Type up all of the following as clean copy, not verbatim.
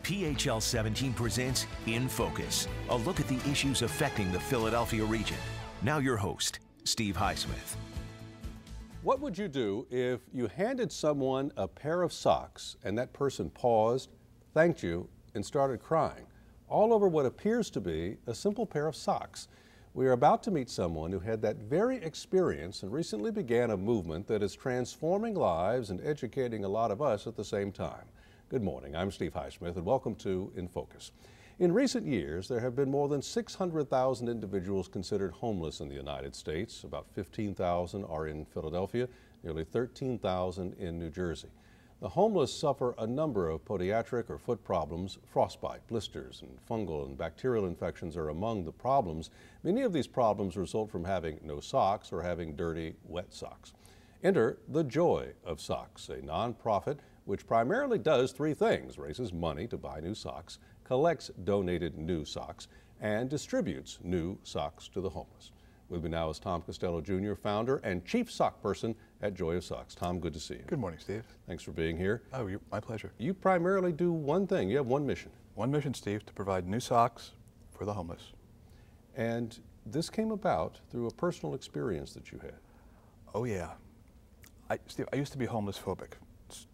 PHL17 presents In Focus, a look at the issues affecting the Philadelphia region. Now your host, Steve Highsmith. What would you do if you handed someone a pair of socks and that person paused, thanked you, and started crying, all over what appears to be a simple pair of socks? We are about to meet someone who had that very experience and recently began a movement that is transforming lives and educating a lot of us at the same time. Good morning, I'm Steve Highsmith and welcome to In Focus. In recent years, there have been more than 600,000 individuals considered homeless in the United States. About 15,000 are in Philadelphia, nearly 13,000 in New Jersey. The homeless suffer a number of podiatric or foot problems. Frostbite, blisters, and fungal and bacterial infections are among the problems. Many of these problems result from having no socks or having dirty, wet socks. Enter the Joy of Sox, a nonprofit which primarily does three things: raises money to buy new socks, collects donated new socks, and distributes new socks to the homeless. With me now is Tom Costello Jr., founder and chief sock person at Joy of Sox. Tom, good to see you. Good morning, Steve. Thanks for being here. Oh, my pleasure. You primarily do one thing. You have one mission. One mission, Steve, to provide new socks for the homeless. And this came about through a personal experience that you had. Oh, yeah. Steve, I used to be homeless phobic,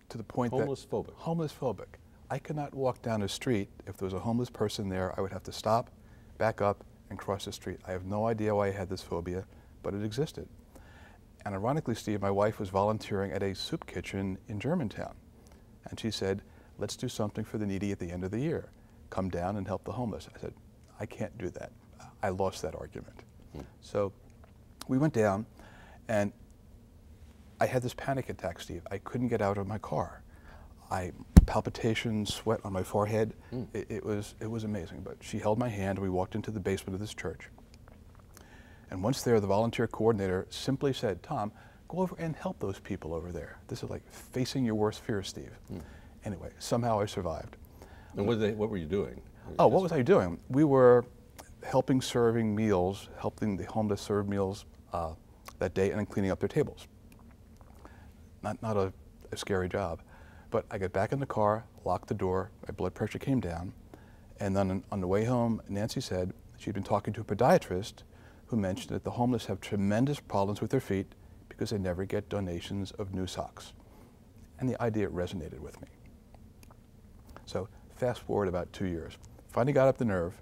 to the point Homeless phobic? Homeless phobic. I could not walk down a street. If there was a homeless person there, I would have to stop, back up, and cross the street. I have no idea why I had this phobia, but it existed. And ironically, Steve, my wife was volunteering at a soup kitchen in Germantown. And she said, let's do something for the needy at the end of the year. Come down and help the homeless. I said, I can't do that. I lost that argument. So we went down, and I had this panic attack, Steve. I couldn't get out of my car. Palpitations, sweat on my forehead. It was amazing. But she held my hand, and we walked into the basement of this church. And once there, the volunteer coordinator simply said, Tom, go over and help those people over there. This is like facing your worst fear, Steve. Anyway, somehow I survived. And what were you doing? Oh, what was I doing? We were serving meals, helping the homeless serve meals that day, and then cleaning up their tables. Not a scary job. But I got back in the car, locked the door, my blood pressure came down, and then on the way home, Nancy said she'd been talking to a podiatrist who mentioned that the homeless have tremendous problems with their feet because they never get donations of new socks. And the idea resonated with me. So fast forward about 2 years. Finally got up the nerve,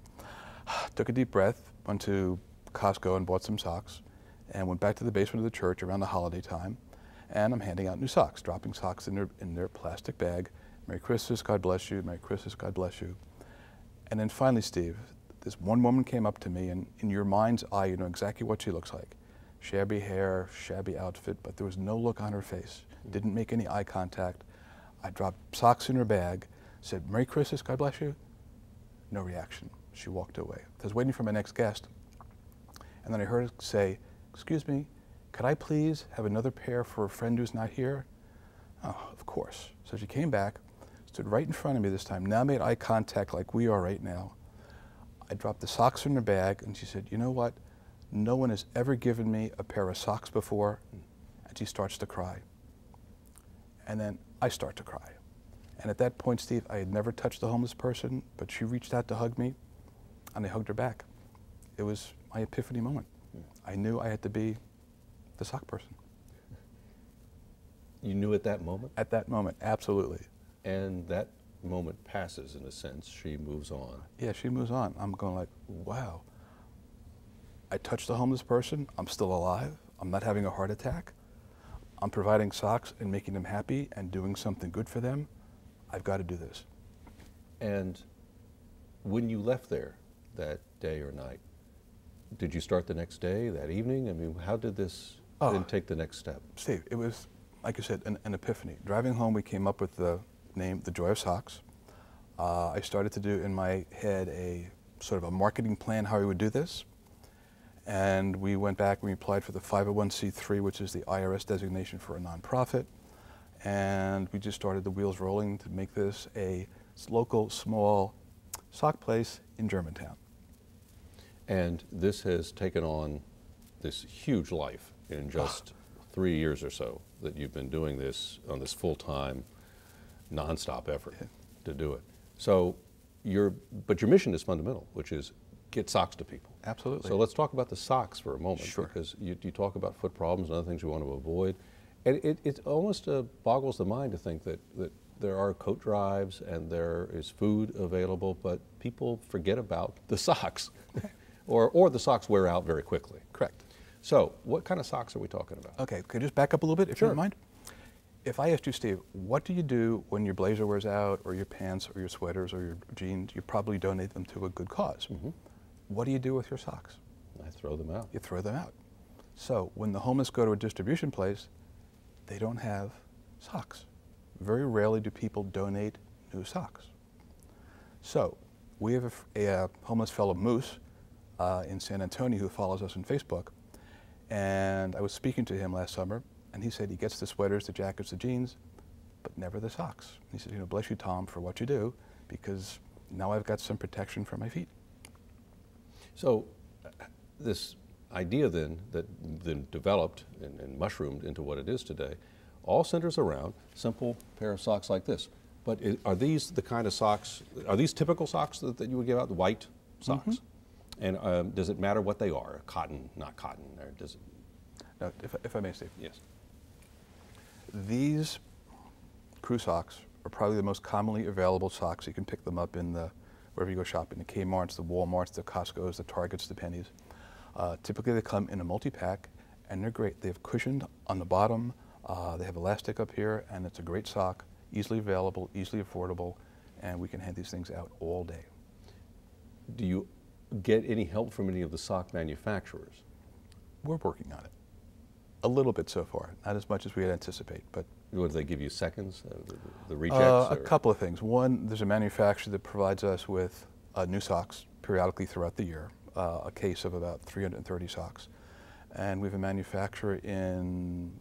took a deep breath, went to Costco and bought some socks, and went back to the basement of the church around the holiday time. And I'm handing out new socks, dropping socks in their plastic bag. Merry Christmas, God bless you. Merry Christmas, God bless you. And then finally, Steve, this one woman came up to me, and in your mind's eye, you know exactly what she looks like. Shabby hair, shabby outfit, but there was no look on her face. Didn't make any eye contact. I dropped socks in her bag, said, Merry Christmas, God bless you. No reaction. She walked away. I was waiting for my next guest. And then I heard her say, excuse me, could I please have another pair for a friend who's not here? Oh, of course. So she came back, stood right in front of me this time, now made eye contact like we are right now. I dropped the socks in her bag, and she said, you know what? No one has ever given me a pair of socks before. And she starts to cry. And then I start to cry. And at that point, Steve, I had never touched a homeless person, but she reached out to hug me, and I hugged her back. It was my epiphany moment. I knew I had to be the sock person. You knew at that moment? At that moment, absolutely. And that moment passes, in a sense. She moves on. Yeah, she moves on. I'm going like, wow. I touched a homeless person. I'm still alive. I'm not having a heart attack. I'm providing socks and making them happy and doing something good for them. I've got to do this. And when you left there that day or night, did you start the next day, that evening? I mean, how did this then take the next step? Steve, it was, like you said, an epiphany. Driving home, we came up with the name, The Joy of Sox. I started to do in my head a sort of a marketing plan how we would do this. And we went back and we applied for the 501c3, which is the IRS designation for a nonprofit. And we just started the wheels rolling to make this a local, small sock place in Germantown. And this has taken on this huge life in just 3 years or so that you've been doing this on this full-time, nonstop effort to do it. So but your mission is fundamental, which is get socks to people. Absolutely. So let's talk about the socks for a moment. Sure. Because you talk about foot problems and other things we want to avoid. And it almost boggles the mind to think that there are coat drives and there is food available, but people forget about the socks. or the socks wear out very quickly. Correct. So what kind of socks are we talking about? Okay, could you just back up a little bit, if Sure. you don't mind? If I asked you, Steve, what do you do when your blazer wears out, or your pants, or your sweaters, or your jeans? You probably donate them to a good cause. Mm-hmm. What do you do with your socks? I throw them out. You throw them out. So when the homeless go to a distribution place, they don't have socks. Very rarely do people donate new socks. So we have a homeless fellow, Moose, in San Antonio, who follows us on Facebook. And I was speaking to him last summer, and he said he gets the sweaters, the jackets, the jeans, but never the socks. He said, bless you, Tom, for what you do, because now I've got some protection for my feet. So this idea then that then developed and mushroomed into what it is today all centers around simple pair of socks like this. But are these the kind of socks, are these typical socks that you would give out, the white socks? Mm-hmm. And does it matter what they are, cotton, not cotton, or does it? Now, if I may, Steve. Yes. These crew socks are probably the most commonly available socks. You can pick them up in wherever you go shopping, the Kmart's, the Walmart's, the Costco's, the Target's, the Penny's. Typically they come in a multi-pack, and they're great. They have cushioned on the bottom, they have elastic up here, and it's a great sock, easily available, easily affordable, and we can hand these things out all day. Do you get any help from any of the sock manufacturers? We're working on it. A little bit so far, not as much as we had anticipate, but. What, do they give you seconds, the rejects? A couple of things. One, there's a manufacturer that provides us with new socks periodically throughout the year, a case of about 330 socks. And we have a manufacturer in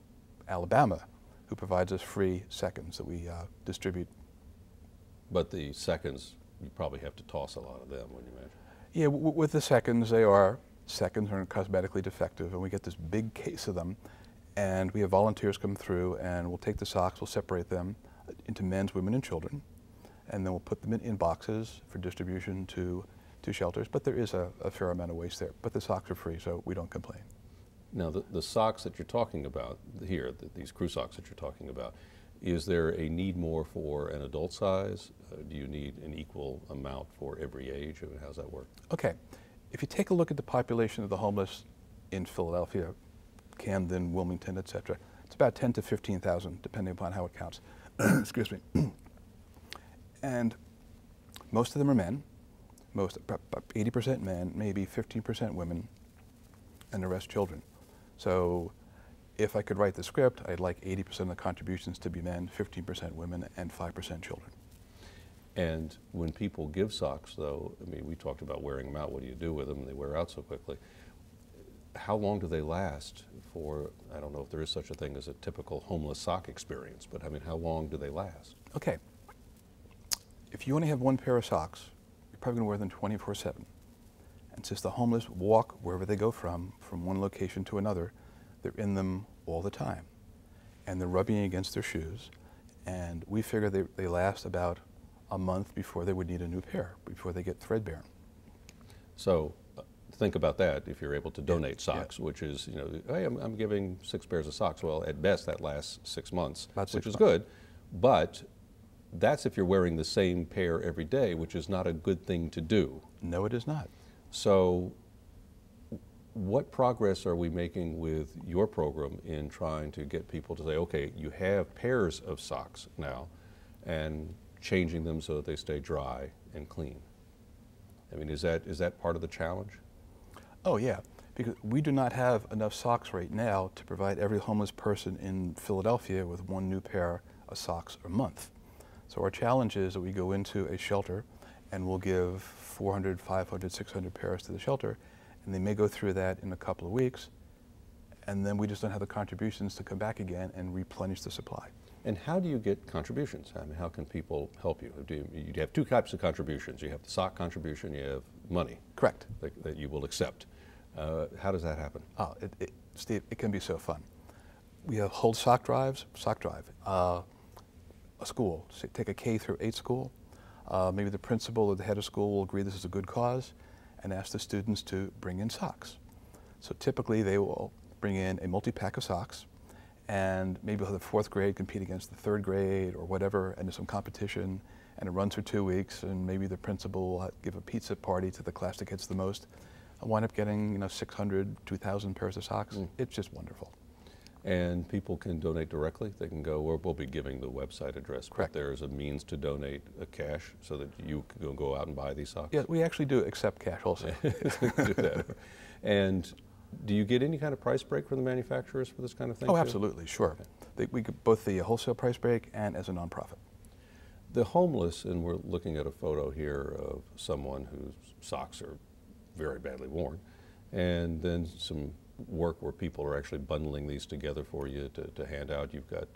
Alabama who provides us free seconds that we distribute. But the seconds, you probably have to toss a lot of them, wouldn't you imagine? Yeah, with the seconds, seconds are cosmetically defective, and we get this big case of them. And we have volunteers come through, and we'll take the socks, we'll separate them into men's, women, and children, and then we'll put them in boxes for distribution to shelters. But there is a fair amount of waste there. But the socks are free, so we don't complain. Now, the socks that you're talking about here, these crew socks that you're talking about, is there a need more for an adult size? Do you need an equal amount for every age? I mean, how does that work? Okay. If you take a look at the population of the homeless in Philadelphia, Camden, Wilmington, etc., it's about 10 to 15,000, depending upon how it counts. Excuse me. And most of them are men, about 80% men, maybe 15% women, and the rest children. So if I could write the script, I'd like 80% of the contributions to be men, 15% women, and 5% children. And when people give socks, though, I mean, we talked about wearing them out. What do you do with them? They wear out so quickly. How long do they last for, I don't know if there is such a thing as a typical homeless sock experience, but I mean, how long do they last? Okay. If you only have one pair of socks, you're probably going to wear them 24/7. And since the homeless walk wherever they go from one location to another, they're in them all the time. And they're rubbing against their shoes. And we figure they last about a month before they would need a new pair, before they get threadbare. So think about that if you're able to donate socks, which is, hey, I'm giving 6 pairs of socks. Well, at best that lasts 6 months, which is good. But that's if you're wearing the same pair every day, which is not a good thing to do. No, it is not. So what progress are we making with your program in trying to get people to say, okay, you have pairs of socks now, and changing them so that they stay dry and clean? I mean, is that part of the challenge? Oh yeah, because we do not have enough socks right now to provide every homeless person in Philadelphia with one new pair of socks a month. So our challenge is that we go into a shelter and we'll give 400, 500, 600 pairs to the shelter, and they may go through that in a couple of weeks, and then we just don't have the contributions to come back again and replenish the supply. And how do you get contributions? I mean, how can people help you? You have 2 types of contributions. You have the sock contribution, you have money. Correct. That you will accept. How does that happen? Oh, Steve, it can be so fun. We have whole sock drives, a school, say, take a K through 8 school. Maybe the principal or the head of school will agree this is a good cause and ask the students to bring in socks. So typically they will bring in a multi-pack of socks, and maybe we'll have the fourth grade compete against the third grade or whatever, and there's some competition, and it runs for 2 weeks, and maybe the principal will give a pizza party to the class that gets the most. I wind up getting 600, 2,000 pairs of socks. It's just wonderful. And people can donate directly. They can go, we'll be giving the website address, Correct. But there's a means to donate cash so that you can go out and buy these socks? Yeah, we actually do accept cash also. Do that. And do you get any kind of price break from the manufacturers for this kind of thing? Oh, too? absolutely, sure. Okay. We get both the wholesale price break and as a nonprofit. The homeless, and we're looking at a photo here of someone whose socks are very badly worn, and then some work where people are actually bundling these together for you to hand out. You've got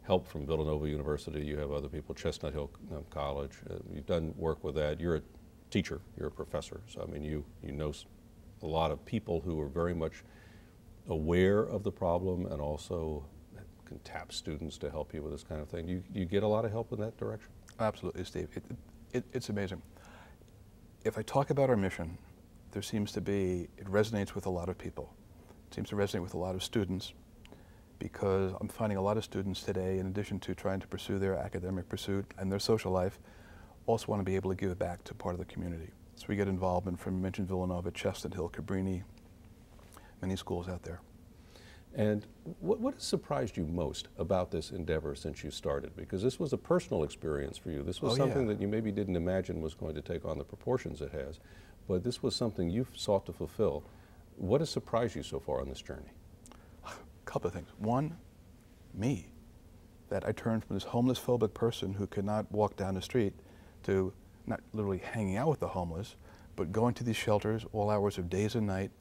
help from Villanova University, you have other people, Chestnut Hill College. You've done work with that. You're a teacher, you're a professor, so I mean you know a lot of people who are very much aware of the problem and also can tap students to help you with this kind of thing. Do you get a lot of help in that direction? Absolutely, Steve. It's amazing. If I talk about our mission, there seems to be, it resonates with a lot of people. It seems to resonate with a lot of students, because I'm finding a lot of students today, in addition to trying to pursue their academic pursuit and their social life, also want to be able to give back to part of the community. So we get involvement from, you mentioned Villanova, Chestnut Hill, Cabrini, many schools out there. And what has surprised you most about this endeavor since you started? Because this was a personal experience for you. This was something that you maybe didn't imagine was going to take on the proportions it has, but this was something you've sought to fulfill. What has surprised you so far on this journey? A couple of things. One, me. That I turned from this homeless phobic person who could not walk down the street to not literally hanging out with the homeless, but going to these shelters all hours of days and night,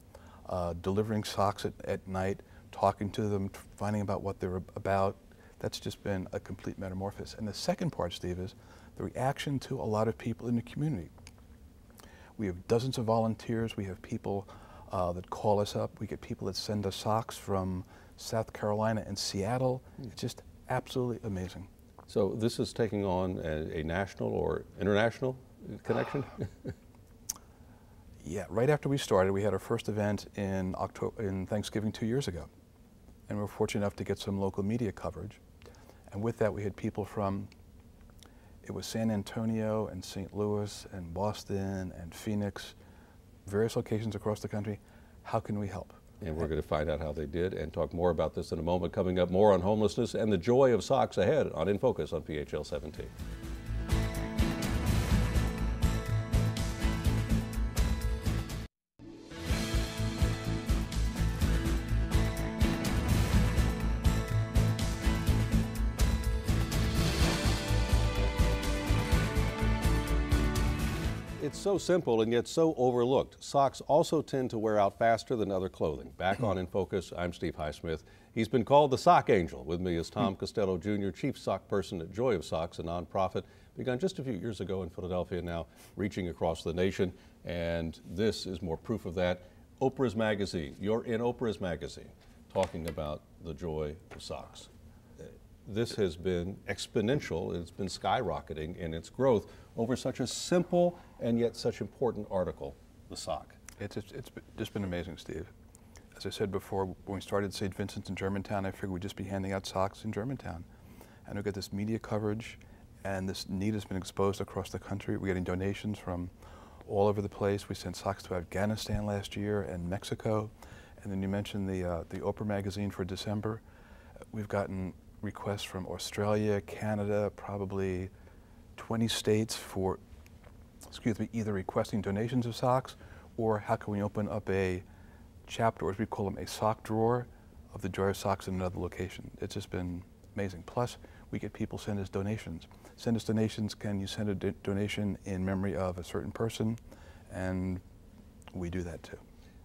delivering socks at night, talking to them, finding out what they're about. That's just been a complete metamorphosis. And the second part, Steve, is the reaction to a lot of people in the community. We have dozens of volunteers. We have people that call us up. We get people that send us socks from South Carolina and Seattle. It's just absolutely amazing. So this is taking on a national or international connection? Yeah, right after we started, we had our first event in Thanksgiving 2 years ago. And we were fortunate enough to get some local media coverage. And with that, we had people from, it was San Antonio and St. Louis and Boston and Phoenix, various locations across the country. How can we help? And we're going to find out how they did and talk more about this in a moment. Coming up, more on homelessness and the joy of socks ahead on In Focus on PHL 17. It's so simple and yet so overlooked. Socks also tend to wear out faster than other clothing. Back on In Focus, I'm Steve Highsmith. He's been called the Sock Angel. With me is Tom Costello Jr., Chief Sock Person at Joy of Sox, a nonprofit begun just a few years ago in Philadelphia, now reaching across the nation. And this is more proof of that. Oprah's Magazine. You're in Oprah's Magazine talking about the joy of socks. This has been exponential. It's been skyrocketing in its growth over such a simple and yet such important article, the sock. It's just been amazing, Steve. As I said before, when we started St. Vincent's in Germantown, I figured we'd just be handing out socks in Germantown. And we got this media coverage, and this need has been exposed across the country. We're getting donations from all over the place. We sent socks to Afghanistan last year and Mexico. And then you mentioned the Oprah Magazine for December. We've gotten requests from Australia, Canada, probably 20 states for, either requesting donations of socks or how can we open up a chapter, or as we call them, a sock drawer of the Joy of Sox in another location. It's just been amazing. Plus, we get people send us donations. Send us donations. Can you send a donation in memory of a certain person? And we do that too.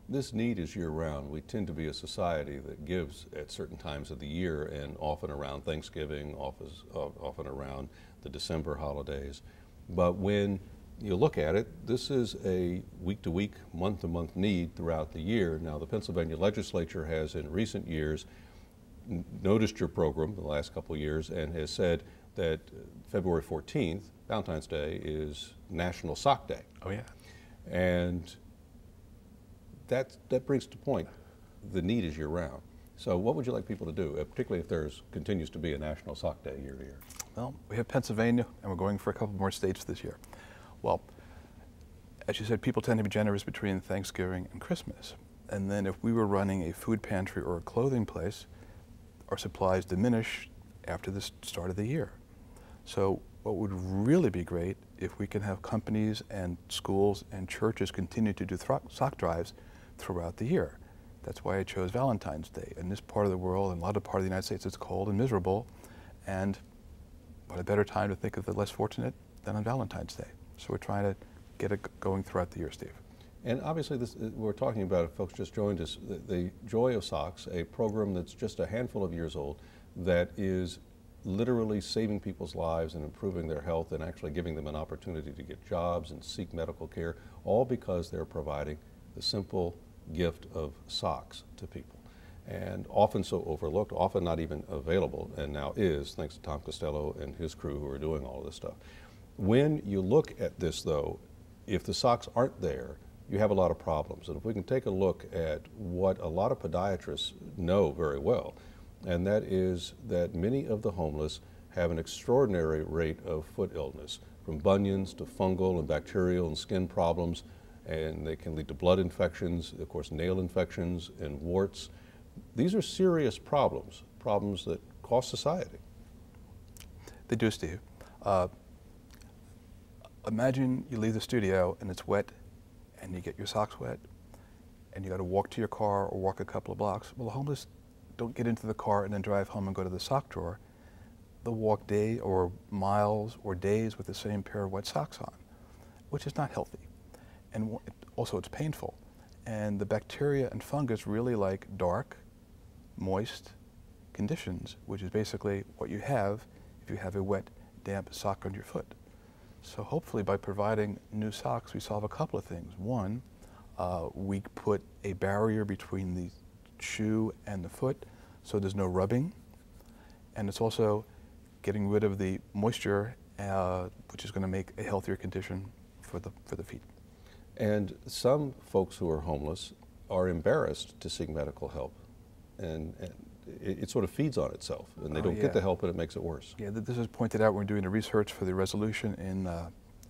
This need is year-round. We tend to be a society that gives at certain times of the year, and often around Thanksgiving, often around the December holidays. But when you look at it, this is a week-to-week, month-to-month need throughout the year. Now, the Pennsylvania legislature has in recent years noticed your program the last couple of years and has said, that February 14th, Valentine's Day, is National Sock Day. Oh yeah. And that brings to point, the need is year-round. So what would you like people to do, particularly if there's continues to be a National Sock Day year to year? Well, we have Pennsylvania, and we're going for a couple more states this year. Well, as you said, people tend to be generous between Thanksgiving and Christmas. And then if we were running a food pantry or a clothing place, our supplies diminish after the start of the year. So what would really be great if we can have companies and schools and churches continue to do sock drives throughout the year. That's why I chose Valentine's Day. In this part of the world, and a lot of part of the United States, it's cold and miserable, and what a better time to think of the less fortunate than on Valentine's Day. So we're trying to get it going throughout the year, Steve. And obviously, this, we're talking about, if folks just joined us, the Joy of Sox, a program that's just a handful of years old that is literally saving people's lives and improving their health and actually giving them an opportunity to get jobs and seek medical care, all because they're providing the simple gift of socks to people. And often so overlooked, often not even available, and now is, thanks to Tom Costello and his crew who are doing all of this stuff. When you look at this, though, if the socks aren't there, you have a lot of problems. And if we can take a look at what a lot of podiatrists know very well, and that is that many of the homeless have an extraordinary rate of foot illness, from bunions to fungal and bacterial and skin problems, and they can lead to blood infections, of course nail infections and warts. These are serious problems, problems that cost society. They do, Steve. Imagine you leave the studio and it's wet and you get your socks wet and you got to walk to your car or walk a couple of blocks. Well, the homeless don't get into the car and then drive home and go to the sock drawer. They'll walk day or miles or days with the same pair of wet socks on, which is not healthy. And also it's painful. And the bacteria and fungus really like dark, moist conditions, which is basically what you have if you have a wet, damp sock on your foot. So hopefully by providing new socks, we solve a couple of things. One, we put a barrier between the shoe and the foot so there's no rubbing. And it's also getting rid of the moisture, which is going to make a healthier condition for the feet. And some folks who are homeless are embarrassed to seek medical help. And it sort of feeds on itself, and they don't get the help, and it makes it worse. Yeah, this is pointed out when we're doing the research for the resolution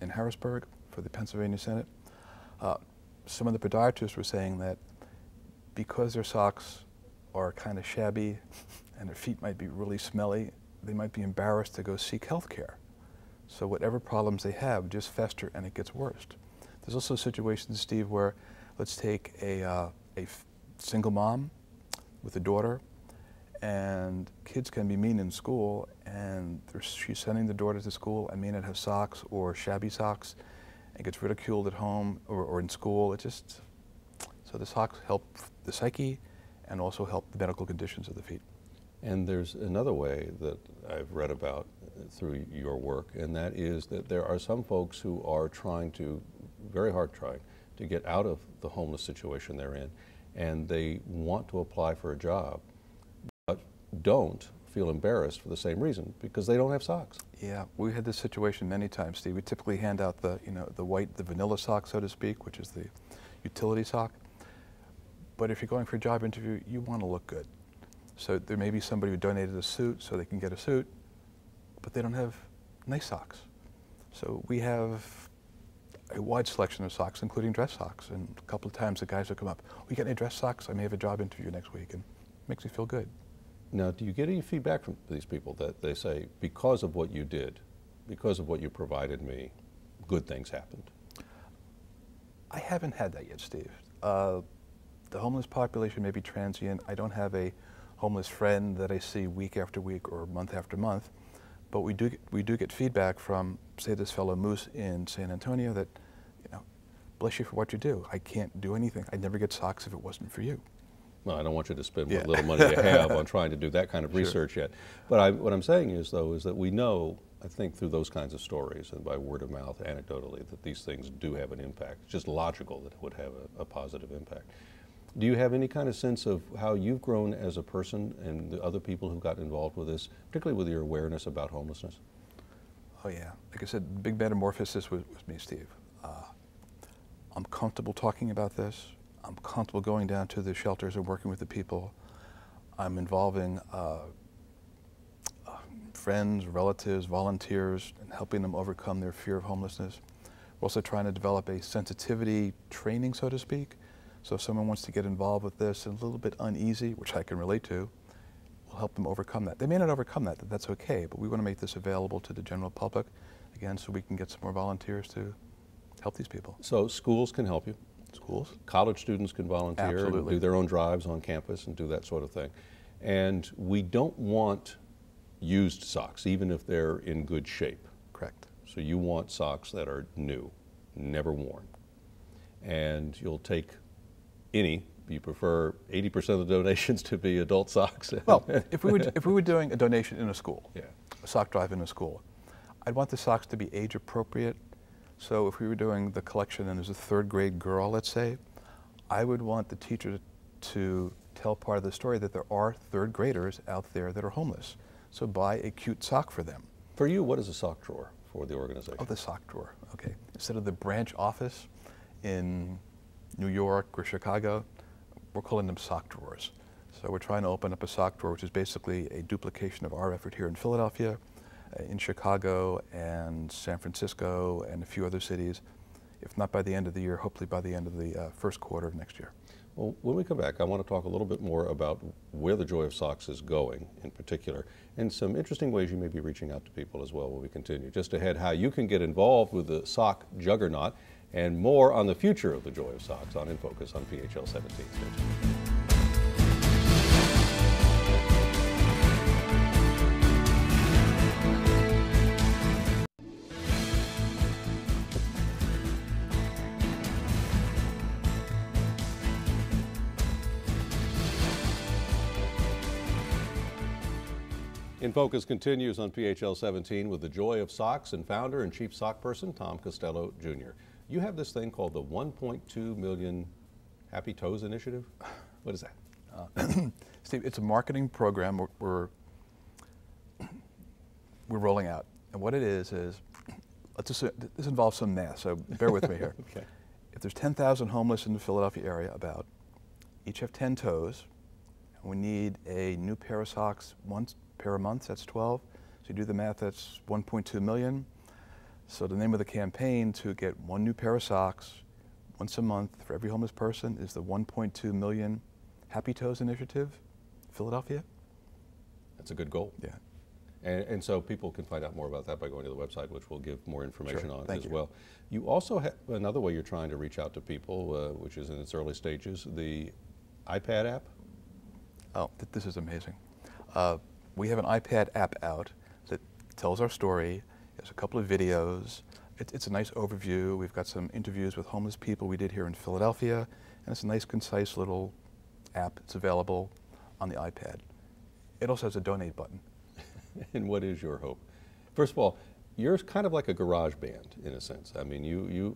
in Harrisburg for the Pennsylvania Senate. Some of the podiatrists were saying that because their socks are kind of shabby and their feet might be really smelly, they might be embarrassed to go seek health care. So whatever problems they have just fester and it gets worse. There's also situations, Steve, where let's take a single mom with a daughter, and kids can be mean in school, and she's sending the daughter to school and may not have socks or shabby socks and gets ridiculed at home or in school. So the socks help the psyche and also help the medical conditions of the feet. And there's another way that I've read about through your work, and that is that there are some folks who are very hard trying to get out of the homeless situation they're in, and they want to apply for a job, but don't feel embarrassed for the same reason, because they don't have socks. Yeah, we had this situation many times, Steve. We typically hand out the vanilla sock, so to speak, which is the utility sock. But if you're going for a job interview, you want to look good. So there may be somebody who donated a suit so they can get a suit, but they don't have nice socks. So we have a wide selection of socks, including dress socks. And a couple of times the guys will come up, "We got any dress socks? I may have a job interview next week," and it makes me feel good. Now, do you get any feedback from these people that they say, because of what you did, because of what you provided me, good things happened? I haven't had that yet, Steve. The homeless population may be transient. I don't have a homeless friend that I see week after week or month after month, but we do get feedback from, say, this fellow Moose in San Antonio that, bless you for what you do. I can't do anything. I'd never get socks if it wasn't for you. Well, I don't want you to spend what little money you have on trying to do that kind of research yet. But what I'm saying is, though, is that we know, I think, through those kinds of stories and by word of mouth, anecdotally, that these things do have an impact. It's just logical that it would have a positive impact. Do you have any kind of sense of how you've grown as a person and the other people who got involved with this, particularly with your awareness about homelessness? Oh yeah, like I said, the big metamorphosis was me, Steve. I'm comfortable talking about this. I'm comfortable going down to the shelters and working with the people. I'm involving friends, relatives, volunteers, and helping them overcome their fear of homelessness. We're also trying to develop a sensitivity training, so to speak. So if someone wants to get involved with this and a little bit uneasy, which I can relate to, we'll help them overcome that. They may not overcome that, that's okay, but we want to make this available to the general public, again, so we can get some more volunteers to help these people. So schools can help you. Schools? College students can volunteer Absolutely. and do their own drives on campus and do that sort of thing. And we don't want used socks, even if they're in good shape. Correct. So you want socks that are new, never worn. And you'll take any. You prefer 80% of the donations to be adult socks? Well, if we were doing a donation in a school, yeah, a sock drive in a school, I'd want the socks to be age appropriate. So if we were doing the collection and there's a third grade girl, let's say, I would want the teacher to tell part of the story that there are third graders out there that are homeless. So buy a cute sock for them. For you, what is a sock drawer for the organization? Oh, the sock drawer, okay. Instead of the branch office in New York or Chicago, we're calling them sock drawers. So we're trying to open up a sock drawer, which is basically a duplication of our effort here in Philadelphia, in Chicago and San Francisco and a few other cities. If not by the end of the year, hopefully by the end of the first quarter of next year. Well, when we come back, I want to talk a little bit more about where the Joy of Sox is going in particular, and some interesting ways you may be reaching out to people as well when we continue. Just ahead, how you can get involved with the sock juggernaut, and more on the future of the Joy of Sox on In Focus on PHL17's. In Focus continues on PHL17 with the Joy of Sox and founder and chief sock person, Tom Costello Jr. You have this thing called the 1.2 million Happy Toes Initiative. What is that? Steve, it's a marketing program we're rolling out. And what it is let's assume, this involves some math, so bear with me here. Okay. If there's 10,000 homeless in the Philadelphia area, about, each have 10 toes, and we need a new pair of socks once pair a month, that's 12. So you do the math, that's 1.2 million. So the name of the campaign to get one new pair of socks once a month for every homeless person is the 1.2 million Happy Toes Initiative, Philadelphia. That's a good goal. Yeah. And so people can find out more about that by going to the website, which we'll give more information on as well. You also have another way you're trying to reach out to people, which is in its early stages, the iPad app. Oh, this is amazing. We have an iPad app out that tells our story. There's a couple of videos. It's a nice overview. We've got some interviews with homeless people we did here in Philadelphia, and it's a nice, concise little app. It's available on the iPad. It also has a donate button. And what is your hope? First of all, you're kind of like a garage band in a sense. I mean,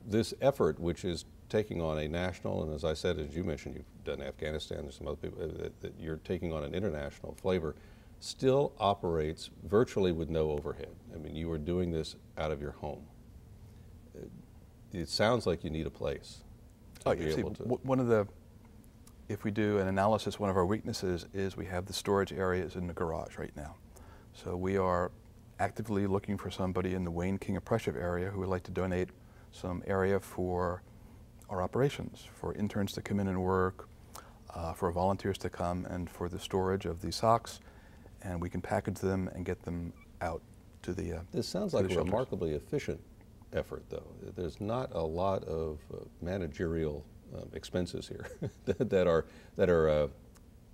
this effort, which is taking on a national, and as I said, as you mentioned, you've done Afghanistan, there's some other people that you're taking on an international flavor, still operates virtually with no overhead. I mean, you are doing this out of your home. It sounds like you need a place. Oh, you see, one of the, if we do an analysis, one of our weaknesses is we have the storage areas in the garage right now. So we are actively looking for somebody in the Wayne King of Prussia area who would like to donate some area for our operations, for interns to come in and work, for volunteers to come, and for the storage of these socks, and we can package them and get them out to the This sounds like a remarkably efficient effort, though. There's not a lot of managerial expenses here that are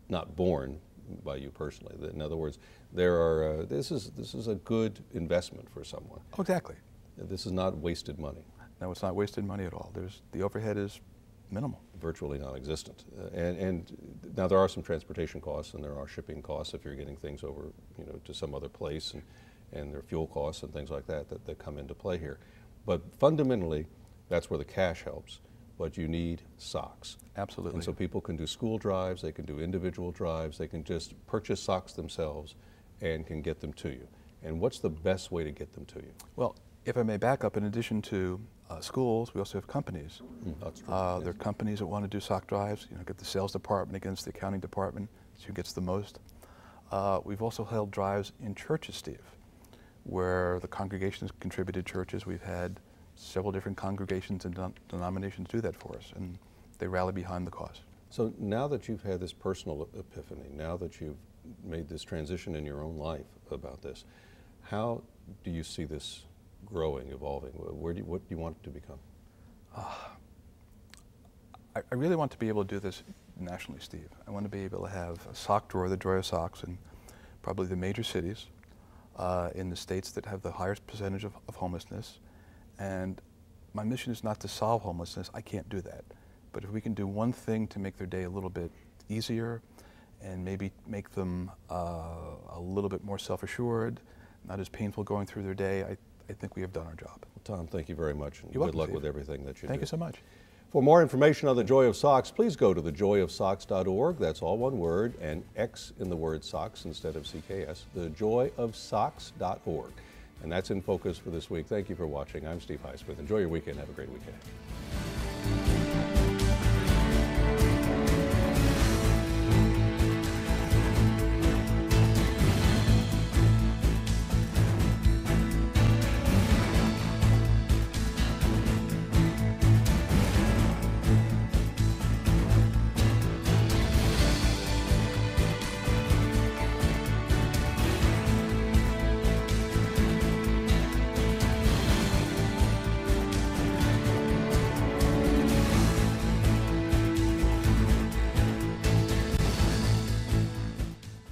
not borne by you personally. In other words, there are this is a good investment for someone. Oh, exactly. This is not wasted money. No, it's not wasted money at all. The overhead is minimal. Virtually non-existent. And now there are some transportation costs and there are shipping costs if you're getting things over, to some other place, and there are fuel costs and things like that come into play here. But fundamentally, that's where the cash helps. But you need socks. Absolutely. And so people can do school drives, they can do individual drives, they can just purchase socks themselves and can get them to you. And what's the best way to get them to you? Well, if I may back up, in addition to schools, we also have companies. That's true. There are companies that want to do sock drives, get the sales department against the accounting department, see who gets the most. We've also held drives in churches, Steve, where the congregations contributed churches. We've had several different congregations and denominations do that for us, and they rally behind the cause. So now that you've had this personal epiphany, now that you've made this transition in your own life about this, how do you see this growing, evolving? What do you want it to become? I really want to be able to do this nationally, Steve. I want to be able to have a sock drawer, the Joy of Sox, in probably the major cities, in the states that have the highest percentage of homelessness. And my mission is not to solve homelessness. I can't do that. But if we can do one thing to make their day a little bit easier and maybe make them a little bit more self-assured, not as painful going through their day, I think we have done our job. Tom, thank you very much, and You're good welcome, luck Steve. with everything that you do. Thank you so much. For more information on the Joy of Sox, please go to thejoyofsox.org. That's all one word, and X in the word socks instead of CKS, thejoyofsox.org. And that's In Focus for this week. Thank you for watching. I'm Steve Highsmith. Enjoy your weekend. Have a great weekend.